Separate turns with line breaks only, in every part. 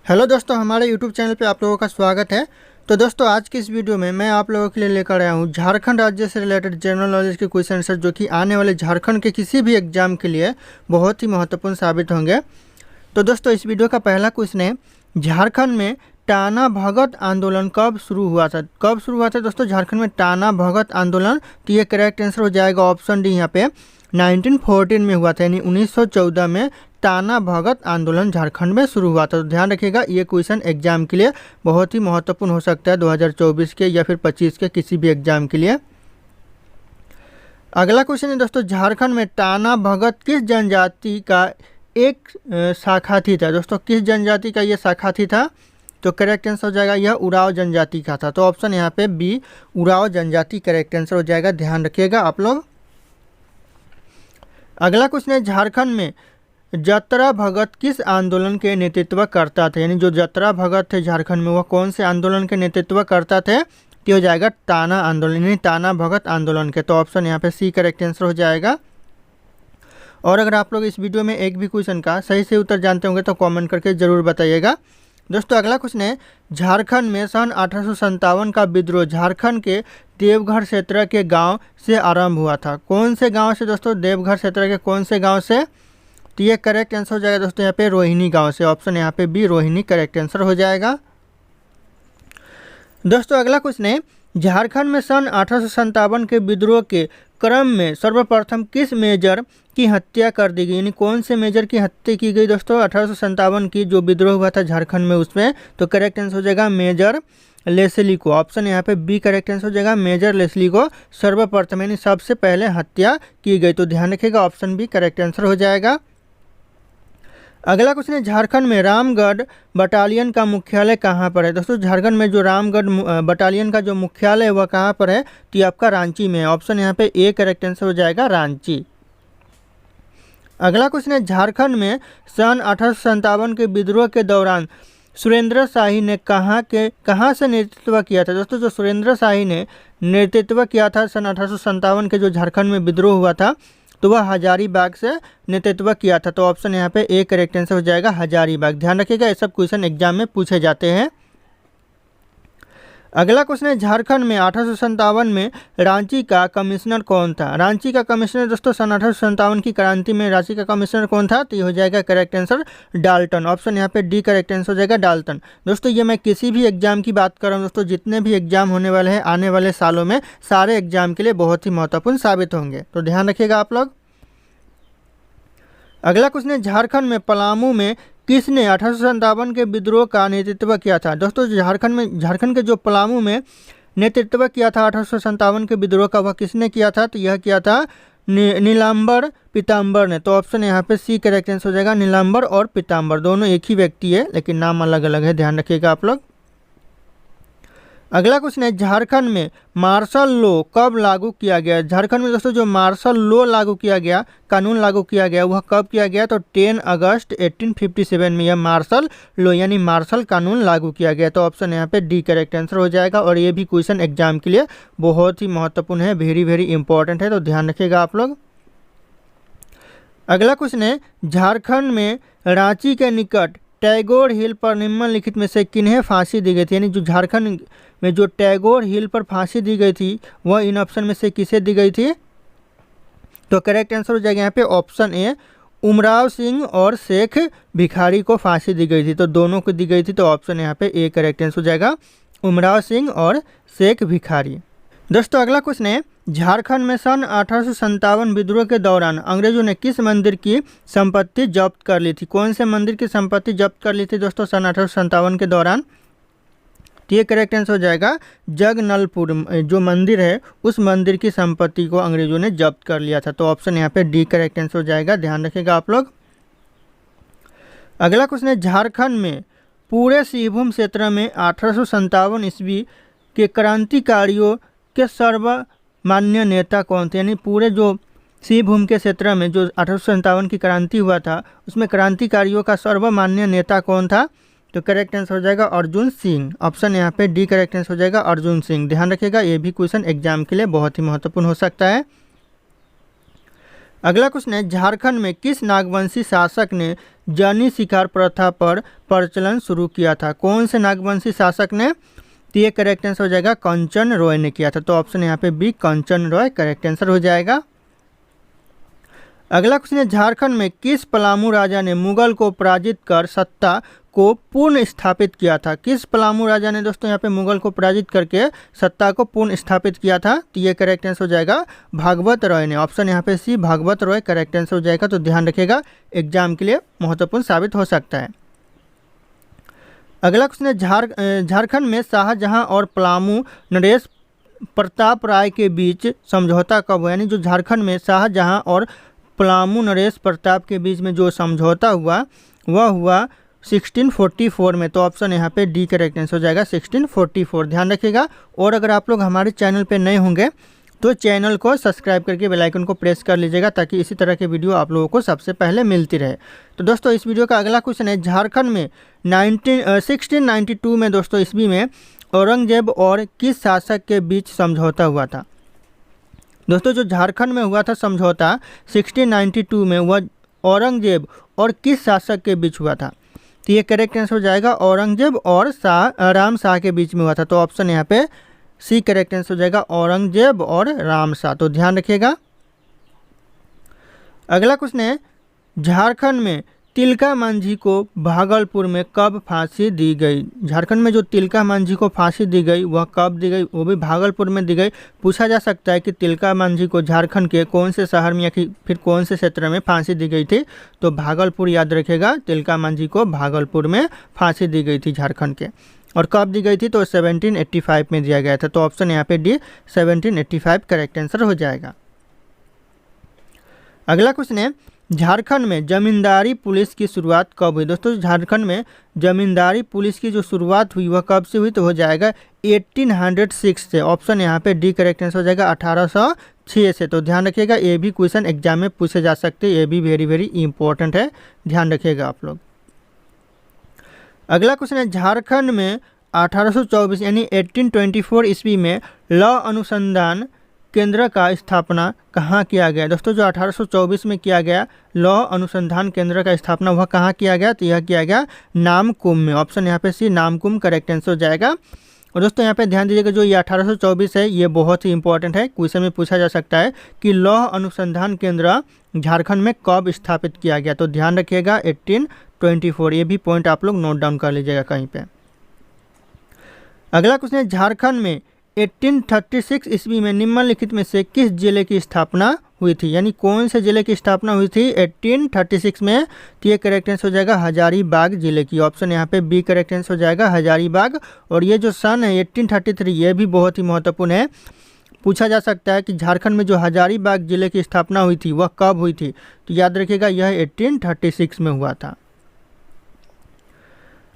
Hello दोस्तों, हमारे YouTube channel पे आप लोगों का स्वागत है। तो दोस्तों, आज की इस वीडियो में मैं आप लोगों के लिए लेकर आया हूँ झारखंड राज्य से रिलेटेड जनरल नॉलेज के क्वेश्चन आंसर, जो कि आने वाले झारखंड के किसी भी एग्जाम के लिए बहुत ही महत्वपूर्ण साबित होंगे। तो दोस्तों, इस वीडियो का पहला क्वेश्चन है, झारखंड में टाना भगत आंदोलन कब शुरू हुआ था? कब शुरू हुआ था दोस्तों झारखंड में टाना भगत आंदोलन? तो ये करेक्ट आंसर हो जाएगा ऑप्शन डी यहाँ पे 1914 में हुआ था, यानी 1914 में टाना भगत आंदोलन झारखंड में शुरू हुआ था। तो ध्यान रखिएगा, ये क्वेश्चन एग्जाम के लिए बहुत ही महत्वपूर्ण हो सकता है 2024 के या फिर 25 के किसी भी एग्जाम के लिए। अगला क्वेश्चन है दोस्तों, झारखंड में टाना भगत किस जनजाति का एक शाखा थी था? दोस्तों, किस जनजाति का ये शाखा थी था? तो करेक्ट आंसर हो जाएगा यह उराव जनजाति का था। तो ऑप्शन यहाँ पे बी उराव जनजाति करेक्ट आंसर हो जाएगा, ध्यान रखिएगा आप लोग। अगला क्वेश्चन है, झारखंड में जतरा भगत किस आंदोलन के नेतृत्व करता था? यानी जो जतरा भगत थे झारखंड में, वह कौन से आंदोलन के नेतृत्व करता थे? तो हो जाएगा टाना आंदोलन, यानी टाना भगत आंदोलन के। तो ऑप्शन यहाँ पे सी करेक्ट आंसर हो जाएगा। और अगर आप लोग इस वीडियो में एक भी क्वेश्चन का सही से उत्तर जानते होंगे तो कमेंट करके ज़रूर बताइएगा। दोस्तों, अगला क्वेश्चन है, झारखंड में सन 1857 का विद्रोह झारखंड के देवघर क्षेत्र के गांव से आरंभ हुआ था। कौन से गांव से दोस्तों? देवघर क्षेत्र के कौन से गांव से? तो ये करेक्ट आंसर हो जाएगा दोस्तों यहाँ पे रोहिणी गांव से। ऑप्शन यहाँ पे बी रोहिणी करेक्ट आंसर हो जाएगा। दोस्तों, अगला क्वेश्चन है, झारखंड में सन 1857 के विद्रोह के क्रम में सर्वप्रथम किस मेजर की हत्या कर दी गई? यानी कौन से मेजर की हत्या की गई दोस्तों 1857 की जो विद्रोह हुआ था झारखंड में उसमें? तो करेक्ट आंसर हो जाएगा मेजर लेस्ली को। ऑप्शन यहाँ पे बी करेक्ट आंसर हो जाएगा, मेजर लेस्ली को सर्वप्रथम यानी सबसे पहले हत्या की गई। तो ध्यान रखिएगा, ऑप्शन बी करेक्ट आंसर हो जाएगा। अगला क्वेश्चन है, झारखंड में रामगढ़ बटालियन का मुख्यालय कहाँ पर है? दोस्तों, झारखंड में जो रामगढ़ बटालियन का जो मुख्यालय है वह कहाँ पर है? तो ये आपका रांची में है। ऑप्शन यहाँ पे ए करेक्ट आंसर हो जाएगा, रांची। अगला क्वेश्चन है, झारखंड में सन 1857 के विद्रोह के दौरान सुरेंद्र शाही ने कहाँ से नेतृत्व किया था? दोस्तों, जो सुरेंद्र शाही ने नेतृत्व किया था सन 1857 के जो झारखंड में विद्रोह हुआ था, तो वह हजारीबाग से नेतृत्व किया था। तो ऑप्शन यहाँ पे ए करेक्ट आंसर हो जाएगा, हजारीबाग। ध्यान रखिएगा, ये सब क्वेश्चन एग्जाम में पूछे जाते हैं। अगला क्वेश्चन है, झारखंड में 1857 में रांची का कमिश्नर कौन था? रांची का कमिश्नर दोस्तों सन 1857 की क्रांति में रांची का कमिश्नर कौन था? तो ये हो जाएगा करेक्ट आंसर डाल्टन। ऑप्शन यहाँ पे डी करेक्ट आंसर हो जाएगा, डाल्टन। दोस्तों, ये मैं किसी भी एग्जाम की बात कर रहा हूँ दोस्तों, जितने भी एग्जाम होने वाले हैं आने वाले सालों में, सारे एग्जाम के लिए बहुत ही महत्वपूर्ण साबित होंगे। तो ध्यान रखिएगा आप लोग। अगला क्वेश्चन है, झारखंड में पलामू में किसने 1857 के विद्रोह का नेतृत्व किया था? दोस्तों, झारखंड के जो पलामू में नेतृत्व किया था 1857 के विद्रोह का, वह किसने किया था? तो यह किया था नीलांबर पीताम्बर ने। तो ऑप्शन यहाँ पे सी करेक्ट आंसर हो जाएगा, नीलांबर और पीताम्बर दोनों एक ही व्यक्ति है, लेकिन नाम अलग अलग है, ध्यान रखिएगा आप लोग। अगला क्वेश्चन है, झारखंड में मार्शल लॉ कब लागू किया गया? झारखंड में दोस्तों जो मार्शल लॉ लागू किया गया, कानून लागू किया गया, वह कब किया गया? तो 10 अगस्त 1857 में यह मार्शल लॉ यानी मार्शल कानून लागू किया गया। तो ऑप्शन यहाँ पे डी करेक्ट आंसर हो जाएगा। और ये भी क्वेश्चन एग्जाम के लिए बहुत ही महत्वपूर्ण है, वेरी वेरी इंपॉर्टेंट है, तो ध्यान रखिएगा आप लोग। अगला क्वेश्चन है, झारखंड में रांची के निकट टैगोर हिल पर निम्नलिखित में से किन्हें फांसी दी गई थी? यानी जो झारखंड में जो टैगोर हिल पर फांसी दी गई थी, वह इन ऑप्शन में से किसे दी गई थी? तो करेक्ट आंसर हो जाएगा यहाँ पे ऑप्शन ए उमराव सिंह और शेख भिखारी को फांसी दी गई थी। तो दोनों को दी गई थी, तो ऑप्शन यहाँ पे ए करेक्ट आंसर हो जाएगा, उमराव सिंह और शेख भिखारी। दोस्तों, अगला क्वेश्चन है, झारखंड में सन 1857 विद्रोह के दौरान अंग्रेजों ने किस मंदिर की संपत्ति जब्त कर ली थी? कौन से मंदिर की संपत्ति जब्त कर ली थी दोस्तों सन 1857 के दौरान? तो ये करेक्ट आंसर हो जाएगा, जगनलपुर जो मंदिर है उस मंदिर की संपत्ति को अंग्रेजों ने जब्त कर लिया था। तो ऑप्शन यहाँ पे डी करेक्ट आंसर हो जाएगा, ध्यान रखिएगा आप लोग। अगला क्वेश्चन है, झारखंड में पूरे सिंहभूम क्षेत्र में 1857 ईस्वी के क्रांतिकारियों के सर्वमान्य नेता कौन थे? यानी पूरे जो सिंहभूम के क्षेत्र में जो 1857 की क्रांति हुआ था उसमें क्रांतिकारियों का सर्वमान्य नेता कौन था? तो करेक्ट आंसर हो जाएगा अर्जुन सिंह। ऑप्शन यहाँ पे डी करेक्ट आंसर हो जाएगा, अर्जुन सिंह। ध्यान रखिएगा, ये भी क्वेश्चन एग्जाम के लिए बहुत ही महत्वपूर्ण हो सकता है। अगला क्वेश्चन है, झारखंड में किस नागवंशी शासक ने जनी शिकार प्रथा पर प्रचलन शुरू किया था? कौन से नागवंशी शासक ने? तो ये करेक्ट आंसर हो जाएगा कंचन रॉय ने किया था। तो ऑप्शन यहाँ पे बी कंचन रॉय करेक्ट आंसर हो जाएगा। अगला क्वेश्चन है, झारखंड में किस पलामू राजा ने मुगल को पराजित कर सत्ता को पुनः स्थापित किया था? किस पलामू राजा ने दोस्तों यहाँ पे मुगल को पराजित करके सत्ता को पुनः स्थापित किया था? तो ये करेक्ट आंसर हो जाएगा भागवत रॉय ने। ऑप्शन यहाँ पे सी भागवत रॉय करेक्ट आंसर हो जाएगा। तो ध्यान रखिएगा, एग्जाम के लिए महत्वपूर्ण साबित हो सकता है। अगला क्वेश्चन है, झारखंड में शाहजहां और पलामू नरेश प्रताप राय के बीच समझौता कब हुआ? यानी जो झारखंड में शाहजहां और पलामू नरेश प्रताप के बीच में जो समझौता हुआ वह हुआ 1644 में। तो ऑप्शन यहाँ पे डी करेक्ट आंसर हो जाएगा 1644। ध्यान रखिएगा। और अगर आप लोग हमारे चैनल पे नए होंगे तो चैनल को सब्सक्राइब करके बेल आइकन को प्रेस कर लीजिएगा ताकि इसी तरह के वीडियो आप लोगों को सबसे पहले मिलती रहे। तो दोस्तों इस वीडियो का अगला क्वेश्चन है, झारखंड में 1692 में दोस्तों ईस्वी में औरंगजेब और किस शासक के बीच समझौता हुआ था? दोस्तों जो झारखंड में हुआ था समझौता 1692 में, वह औरंगजेब और किस शासक के बीच हुआ था? तो ये करेक्ट आंसर हो जाएगा औरंगजेब और राम शाह के बीच में हुआ था। तो ऑप्शन यहाँ पे सी करेक्ट आंसर हो जाएगा औरंगजेब और राम शाह। तो ध्यान रखिएगा। अगला क्वेश्चन है, झारखंड में तिलका मांझी को भागलपुर में कब फांसी दी गई? झारखंड में जो तिलका मांझी को फांसी दी गई वह कब दी गई? वो भी भागलपुर में दी गई। पूछा जा सकता है कि तिलका मांझी को झारखंड के कौन से शहर में या फिर कौन से क्षेत्र में फांसी दी गई थी? तो भागलपुर याद रखेगा, तिलका मांझी को भागलपुर में फांसी दी गई थी झारखंड के। और कब दी गई थी? तो 1785 में दिया गया था। तो ऑप्शन यहाँ पे डी 1785 करेक्ट आंसर हो जाएगा। अगला क्वेश्चन है, झारखंड में जमींदारी पुलिस की शुरुआत कब हुई? दोस्तों झारखंड में जमींदारी पुलिस की जो शुरुआत हुई वह कब से हुई? तो हो जाएगा 1806 से। ऑप्शन यहाँ पे डी करेक्ट आंसर हो जाएगा 1806 से। तो ध्यान रखिएगा, ये भी क्वेश्चन एग्जाम में पूछे जा सकते हैं, ये भी वेरी वेरी इंपॉर्टेंट है, ध्यान रखिएगा आप लोग। अगला क्वेश्चन है, झारखंड में 1824 यानी 1824 ईस्वी में लॉ अनुसंधान केंद्र का स्थापना कहाँ किया गया? दोस्तों जो 1824 में किया गया लॉ अनुसंधान केंद्र का स्थापना वह कहाँ किया गया? तो यह किया गया नामकुम में। ऑप्शन यहाँ पे सी नामकुम करेक्ट आंसर हो जाएगा। और दोस्तों यहाँ पे ध्यान दीजिएगा, जो ये 1824 है ये बहुत ही इंपॉर्टेंट है, क्वेश्चन में पूछा जा सकता है कि लॉ अनुसंधान केंद्र झारखंड में कब स्थापित किया गया? तो ध्यान रखिएगा 1824। ये भी पॉइंट आप लोग नोट डाउन कर लीजिएगा कहीं पे। अगला क्वेश्चन है, झारखंड में 1836 ईस्वी में निम्नलिखित में से किस जिले की स्थापना हुई थी? यानी कौन से जिले की स्थापना हुई थी 1836 में? तो ये करेक्ट आंसर हो जाएगा हजारीबाग जिले की। ऑप्शन यहाँ पे बी करेक्ट आंसर हो जाएगा हजारीबाग। और ये जो सन है 1833 ये भी बहुत ही महत्वपूर्ण है, पूछा जा सकता है कि झारखंड में जो हजारीबाग जिले की स्थापना हुई थी वह कब हुई थी? तो याद रखिएगा यह 1836 में हुआ था।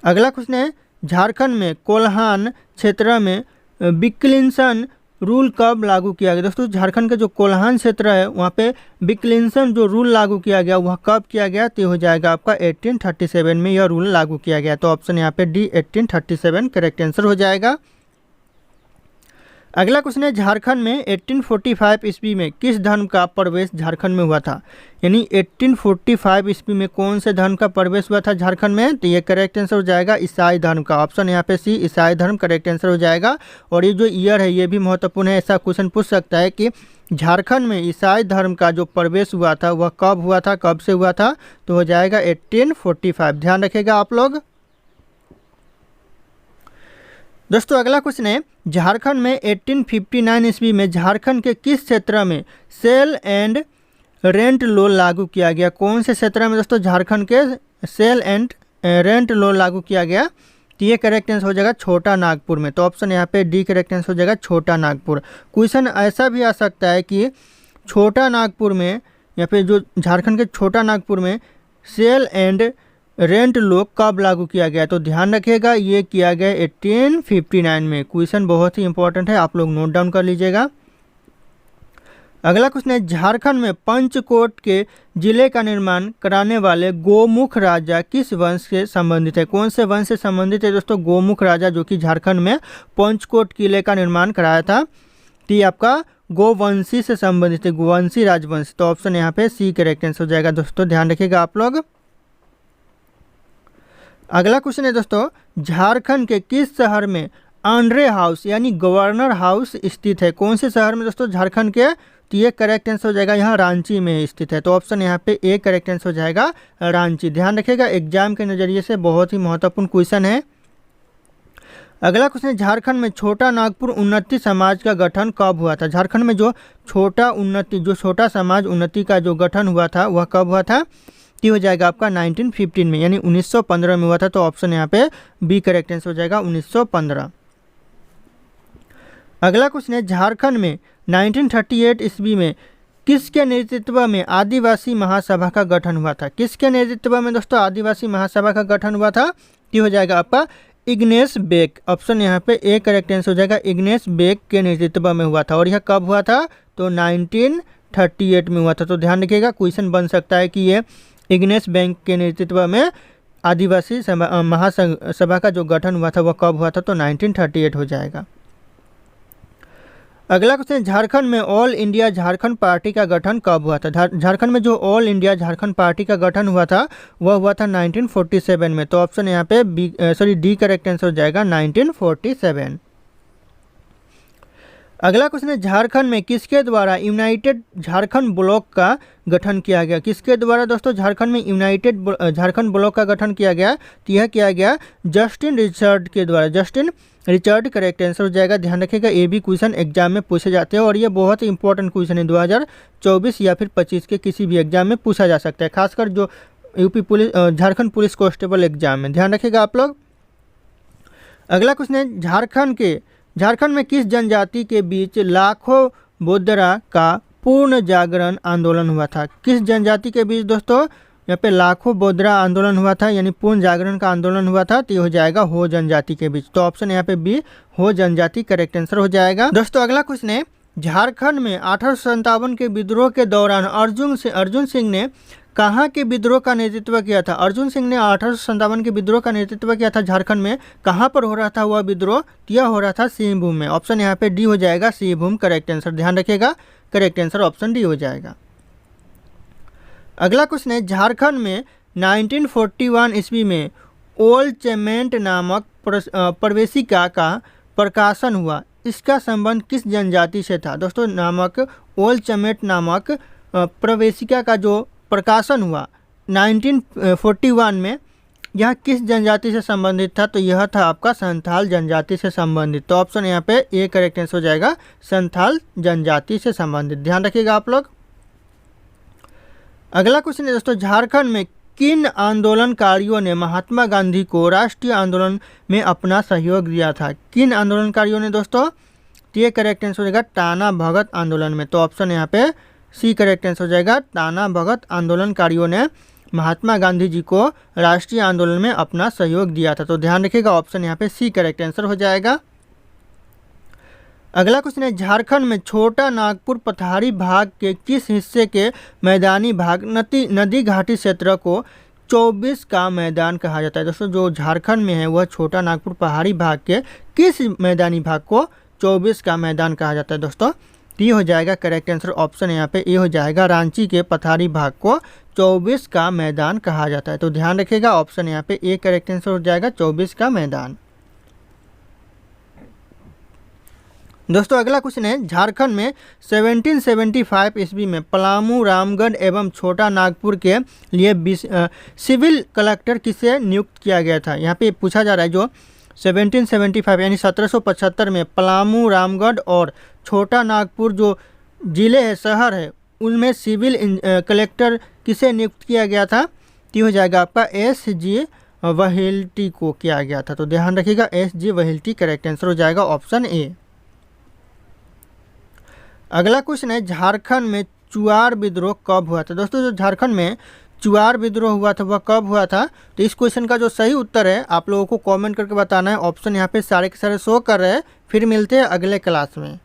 अगला क्वेश्चन है, झारखंड में कोल्हान क्षेत्र में विक्लिंसन रूल कब लागू किया गया? दोस्तों झारखंड का जो कोल्हान क्षेत्र है वहाँ पे विक्लिंसन जो रूल लागू किया गया वह कब किया गया? तो हो जाएगा आपका 1837 में यह रूल लागू किया गया। तो ऑप्शन यहाँ पे डी 1837 करेक्ट आंसर हो जाएगा। अगला क्वेश्चन है, झारखंड में 1845 ईस्वी में किस धर्म का प्रवेश झारखंड में हुआ था? यानी 1845 ईस्वी में कौन से धर्म का प्रवेश हुआ था झारखंड में? तो ये करेक्ट आंसर हो जाएगा ईसाई धर्म का। ऑप्शन यहाँ पे सी ईसाई धर्म करेक्ट आंसर हो जाएगा। और ये जो ईयर है ये भी महत्वपूर्ण है, ऐसा क्वेश्चन पूछ सकता है कि झारखंड में ईसाई धर्म का जो प्रवेश हुआ था वह कब हुआ था, कब से हुआ था? तो हो जाएगा 1845। ध्यान रखिएगा आप लोग। दोस्तों अगला क्वेश्चन है, झारखंड में 1859 ईस्वी में झारखंड के किस क्षेत्र में सेल एंड रेंट लॉ लागू किया गया? कौन से क्षेत्र में दोस्तों झारखंड के सेल एंड रेंट लॉ लागू किया गया? तो ये करेक्ट आंसर हो जाएगा छोटा नागपुर में। तो ऑप्शन यहाँ पे डी करेक्ट आंसर हो जाएगा छोटा नागपुर। क्वेश्चन ऐसा भी आ सकता है कि छोटा नागपुर में या फिर जो झारखंड के छोटा नागपुर में सेल एंड रेंट लॉ कब लागू किया गया? तो ध्यान रखिएगा ये किया गया 1859 में। क्वेश्चन बहुत ही इंपॉर्टेंट है, आप लोग नोट डाउन कर लीजिएगा। अगला क्वेश्चन है, झारखंड में पंचकोट के जिले का निर्माण कराने वाले गोमुख राजा किस वंश से संबंधित है? कौन से वंश से संबंधित है दोस्तों गोमुख राजा जो कि झारखंड में पंचकोट किले का निर्माण कराया था? तो ये आपका गोवंशी से संबंधित है, गोवंशी राजवंश। तो ऑप्शन यहाँ पे सी करेक्ट आंसर हो जाएगा। दोस्तों ध्यान रखिएगा आप लोग। अगला क्वेश्चन है दोस्तों, झारखंड के किस शहर में आंड्रे हाउस यानी गवर्नर हाउस स्थित है? कौन से शहर में दोस्तों? झारखंड के। तो ये करेक्ट आंसर हो जाएगा यहाँ रांची में स्थित है। तो ऑप्शन यहाँ पे ए करेक्ट आंसर हो जाएगा रांची। ध्यान रखिएगा, एग्जाम के नज़रिए से बहुत ही महत्वपूर्ण क्वेश्चन है। अगला क्वेश्चन है, झारखंड में छोटा नागपुर उन्नति समाज का गठन कब हुआ था? झारखंड में जो छोटा समाज उन्नति का जो गठन हुआ था वह कब हुआ था? ये हो जाएगा आपका 1915 में, यानी 1915 में हुआ था। तो ऑप्शन यहाँ पे बी करेक्ट आंसर हो जाएगा 1915। अगला क्वेश्चन है, झारखंड में 1938 ईस्वी में किसके नेतृत्व में आदिवासी महासभा का गठन हुआ था? किसके नेतृत्व में दोस्तों आदिवासी महासभा का गठन हुआ था? ये हो जाएगा आपका इग्नेस बेक। ऑप्शन यहाँ पे ए करेक्ट आंसर हो जाएगा, इग्नेस बेक के नेतृत्व में हुआ था। और यह कब हुआ था? तो 1938 में हुआ था। तो ध्यान रखिएगा, क्वेश्चन बन सकता है कि ये इग्नेस बेक के नेतृत्व में आदिवासी महासभा का जो गठन हुआ था वह कब हुआ था? तो 1938 हो जाएगा। अगला क्वेश्चन, झारखंड में ऑल इंडिया झारखंड पार्टी का गठन कब हुआ था? झारखंड में जो ऑल इंडिया झारखंड पार्टी का गठन हुआ था वह हुआ था 1947 में। तो ऑप्शन यहाँ पे डी करेक्ट आंसर हो जाएगा 1947। अगला क्वेश्चन है, झारखंड में किसके द्वारा यूनाइटेड झारखंड ब्लॉक का गठन किया गया? किसके द्वारा दोस्तों झारखंड में यूनाइटेड झारखंड ब्लॉक का गठन किया गया? तो यह किया गया जस्टिन रिचर्ड के द्वारा। जस्टिन रिचर्ड करेक्ट आंसर हो जाएगा। ध्यान रखिएगा, ये भी क्वेश्चन एग्जाम में पूछे जाते हैं और ये बहुत ही इंपॉर्टेंट क्वेश्चन है। 2024 या फिर 25 के किसी भी एग्जाम में पूछा जा सकता है, खासकर जो UP police Jharkhand police constable exam में। ध्यान रखिएगा आप लोग। अगला क्वेश्चन है, झारखंड में किस जनजाति के बीच लाखों बोदरा का पूर्ण जागरण आंदोलन हुआ था? किस जनजाति के बीच दोस्तों यहाँ पे लाखों बोदरा आंदोलन हुआ था, यानी पूर्ण जागरण का आंदोलन हुआ था? तो ये हो जाएगा हो जनजाति के बीच। तो ऑप्शन यहाँ पे बी हो जनजाति करेक्ट आंसर हो जाएगा। दोस्तों अगला क्वेश्चन है, झारखंड में 1857 के विद्रोह के दौरान अर्जुन सिंह ने कहाँ के विद्रोह का नेतृत्व किया था? अर्जुन सिंह ने 1857 के विद्रोह का नेतृत्व किया था झारखंड में। कहाँ पर हो रहा था वह विद्रोह? यह हो रहा था सिंहभूम में। ऑप्शन यहाँ पे डी हो जाएगा सिंहभूम करेक्ट आंसर। ध्यान रखिएगा, करेक्ट आंसर ऑप्शन डी हो जाएगा। अगला क्वेश्चन है, झारखंड में 1941 ईस्वी में ओल्ड चेमेंट नामक प्रवेशिका का प्रकाशन हुआ। इसका संबंध किस जनजाति से था? दोस्तों ओल्ड चेमेंट नामक प्रवेशिका का जो प्रकाशन हुआ 1941 में, यह किस जनजाति से संबंधित था? तो यह था आपका संथाल जनजाति से संबंधित। तो ऑप्शन यहाँ पे ए करेक्ट आंसर हो जाएगा, संथाल जनजाति से संबंधित। ध्यान रखिएगा आप लोग। अगला क्वेश्चन है दोस्तों, झारखंड में किन आंदोलनकारियों ने महात्मा गांधी को राष्ट्रीय आंदोलन में अपना सहयोग दिया था? किन आंदोलनकारियों ने दोस्तों? तो ये करेक्ट आंसर हो जाएगा टाना भगत आंदोलन में। तो ऑप्शन यहाँ पे सी करेक्ट आंसर हो जाएगा, टाना भगत आंदोलनकारियों ने महात्मा गांधी जी को राष्ट्रीय आंदोलन में अपना सहयोग दिया था। तो ध्यान रखिएगा, ऑप्शन यहाँ पे सी करेक्ट आंसर हो जाएगा। अगला क्वेश्चन है, झारखंड में छोटा नागपुर पठारी भाग के किस हिस्से के मैदानी भाग नदी घाटी क्षेत्र को 24 का मैदान कहा जाता है? दोस्तों जो झारखंड में है वह छोटा नागपुर पहाड़ी भाग के किस मैदानी भाग को 24 का मैदान कहा जाता है दोस्तों? ये हो जाएगा करेक्ट आंसर। ऑप्शन यहाँ पे ए हो जाएगा, रांची के पठारी भाग को 24 का मैदान कहा जाता है। तो ध्यान रखिएगा, ऑप्शन यहाँ पे ए करेक्ट आंसर हो जाएगा 24 का मैदान। दोस्तों अगला क्वेश्चन है, झारखंड में 1775 ईस्वी में पलामू, रामगढ़ एवं छोटा नागपुर के लिए सिविल कलेक्टर किसे नियुक्त किया गया था? यहाँ पे पूछा जा रहा है जो 1775 यानी 1775 में पलामू, रामगढ़ और छोटा नागपुर जो जिले है, शहर है, उनमें सिविल कलेक्टर किसे नियुक्त किया गया था? तो हो जाएगा आपका SG वहेल्टी को किया गया था। तो ध्यान रखिएगा, SG वहेल्टी करेक्ट आंसर हो जाएगा, ऑप्शन ए। अगला क्वेश्चन है, झारखंड में चुआर विद्रोह कब हुआ था? दोस्तों जो झारखंड में चुआर विद्रोह हुआ था वह कब हुआ था? तो इस क्वेश्चन का जो सही उत्तर है आप लोगों को कमेंट करके बताना है। ऑप्शन यहाँ पे सारे के सारे शो कर रहे हैं। फिर मिलते हैं अगले क्लास में।